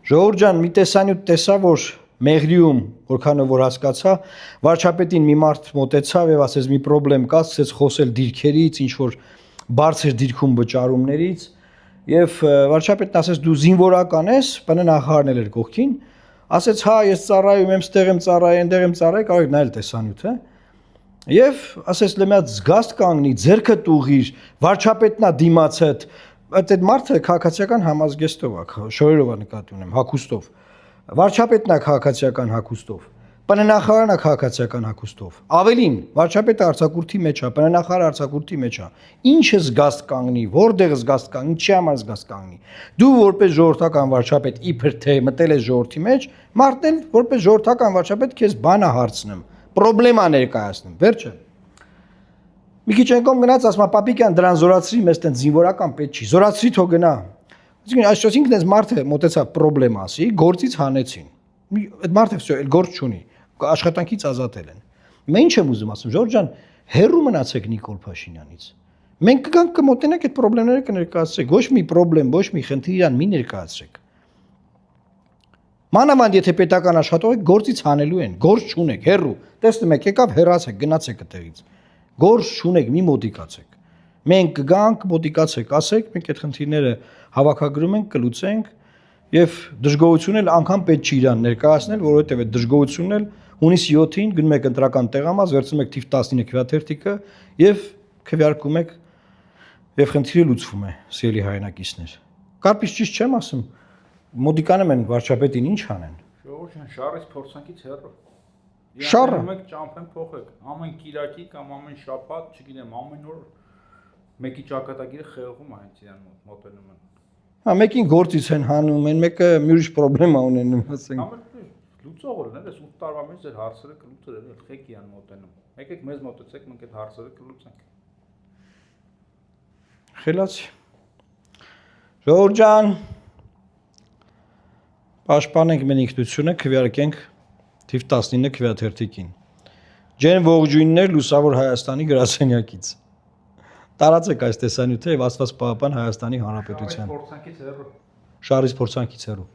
Ժողովուրդ ջան, մի տեսանյութ տեսա, որ Մեղրիում, որքանով որ հասկացա, վարչապետին մի մարդ մոտեցավ եւ ասեց մի խնդրեմ կա, ասեց խոսել դիրքերից, ինչ որ բարձր դիրքում վճարումներից եւ վարչապետն ասեց դու զինվորական ես, բնը նախարարն էր կողքին, ասեց հա ես ծառայում եմ, ստեղ եմ ծառայ, այնտեղ եմ ծառայ, կարող եք նայել տեսանյութը։ Եվ ասեց լեմյաց զգաստ կանգնի, ձերքը տուղիր, վարչապետնա դիմացդ, այդ մարդը քաղաքացիական համազգեստով է, շորերով է նկատի ունեմ, հագուստով։ Վարչապետն է քաղաքացիական հագուստով, բննախարարն է քաղաքացիական հագուստով։ Ավելին, վարչապետը արձակուրդի մեջ է, բննախարարը արձակուրդի մեջ է։ Ինչը զգաստ կանգնի, որտեղ զգաստ կանգնի, ինչի համար զգաստ կանգնի։ Դու որպես ժողովրդական վարչապետ իբր թե մտել ես ժողովրդի մեջ, մարդն էլ որպես ժողովրդական վարչապետ քեզ բան է հարցնում, պրոբլեմա ներկայացնում, վերջը։ Մի քիչ անգամ գնաց ասма պապիկյան դրան զորացրի, մեզ տենց զինվորական պետք չի, զորացրի թող գնա։ Այսինքն այս մարդը մոտեցավ պրոբլեմ ասի, գործից հանեցին։ Այդ մարդը վсё, այլ գործ չունի, աշխատանքից ազատել են։ Մենք ինչ եմ ուզում ասում, Ժորժ ջան, հերու մնացեք Նիկոլ Փաշինյանից։ Մենք կգանք կմոտենանք այդ պրոբլեմները կներկայացրեք, ոչ մի պրոբլեմ, ոչ մի խնդիր իրան մի ներկայացրեք։ Մանավանդ եթե պետական աշխատող եք, գործից հանելու են, գործ չունեք, հերու։ Տեսնում եք, եկավ հեռացեք, գնացեք այդտեղից։ Գործ չունեք, մի մոտիկացեք։ Մենք կգանք, մոտիկացեք, ասեք, մենք այդ խնդիրները հավաքագրում ենք, կլուծենք եւ դժգոհություն էլ անգամ պետք չի իրան ներկայացնել, որովհետեւ այդ դժգոհությունն էլ հունիսի 7-ին գնում եք ընտրական տեղամաս, վերցնում եք թիվ 19 քվեաթերթիկը եւ քվեարկում եք եւ խնդիրը լուծվում է, սիրելի հայրենակիցներ։ Կարպից ճիշտ չեմ ասում։ Մոդիկանում են վարչապետին ինչ անեն։ Ժողովուրդ շարից փորձանքից հեռու։ Շարը։ Մեկ ճամփեն փոխեք։ Ամեն կիրակի կամ ամեն շաբաթ, չգիտեմ, ամեն օր մեկի ճակատագիրը խեղվում է հենց իրան մոտենում են։ Հա, մեկին գործից են հանում, են մեկը ուրիշ պրոբլեմա ունենում, ասենք։ Ամեն լուծողը լներ, այս 8 տարվա մեջ ձեր հարցերը կլուծել են, խեք իրան մոտենում։ Եկեք մեզ մոտեցեք, մենք այդ հարցերը կլուծենք։ Խելացի։ Ժողովուրդ ջան, պաշտպանենք մեր ինքնությունը, քվեարկենք թիվ 19 քվեաթերթիկին։ Ջեն ողջույններ լուսավոր Հայաստանի գրասենյակից։ Տարածեք այս տեսանյութը եւ Աստված պահապան Հայաստանի Հանրապետության։ Փորձանքից հեռու։ Շարից փորձանքից հեռու։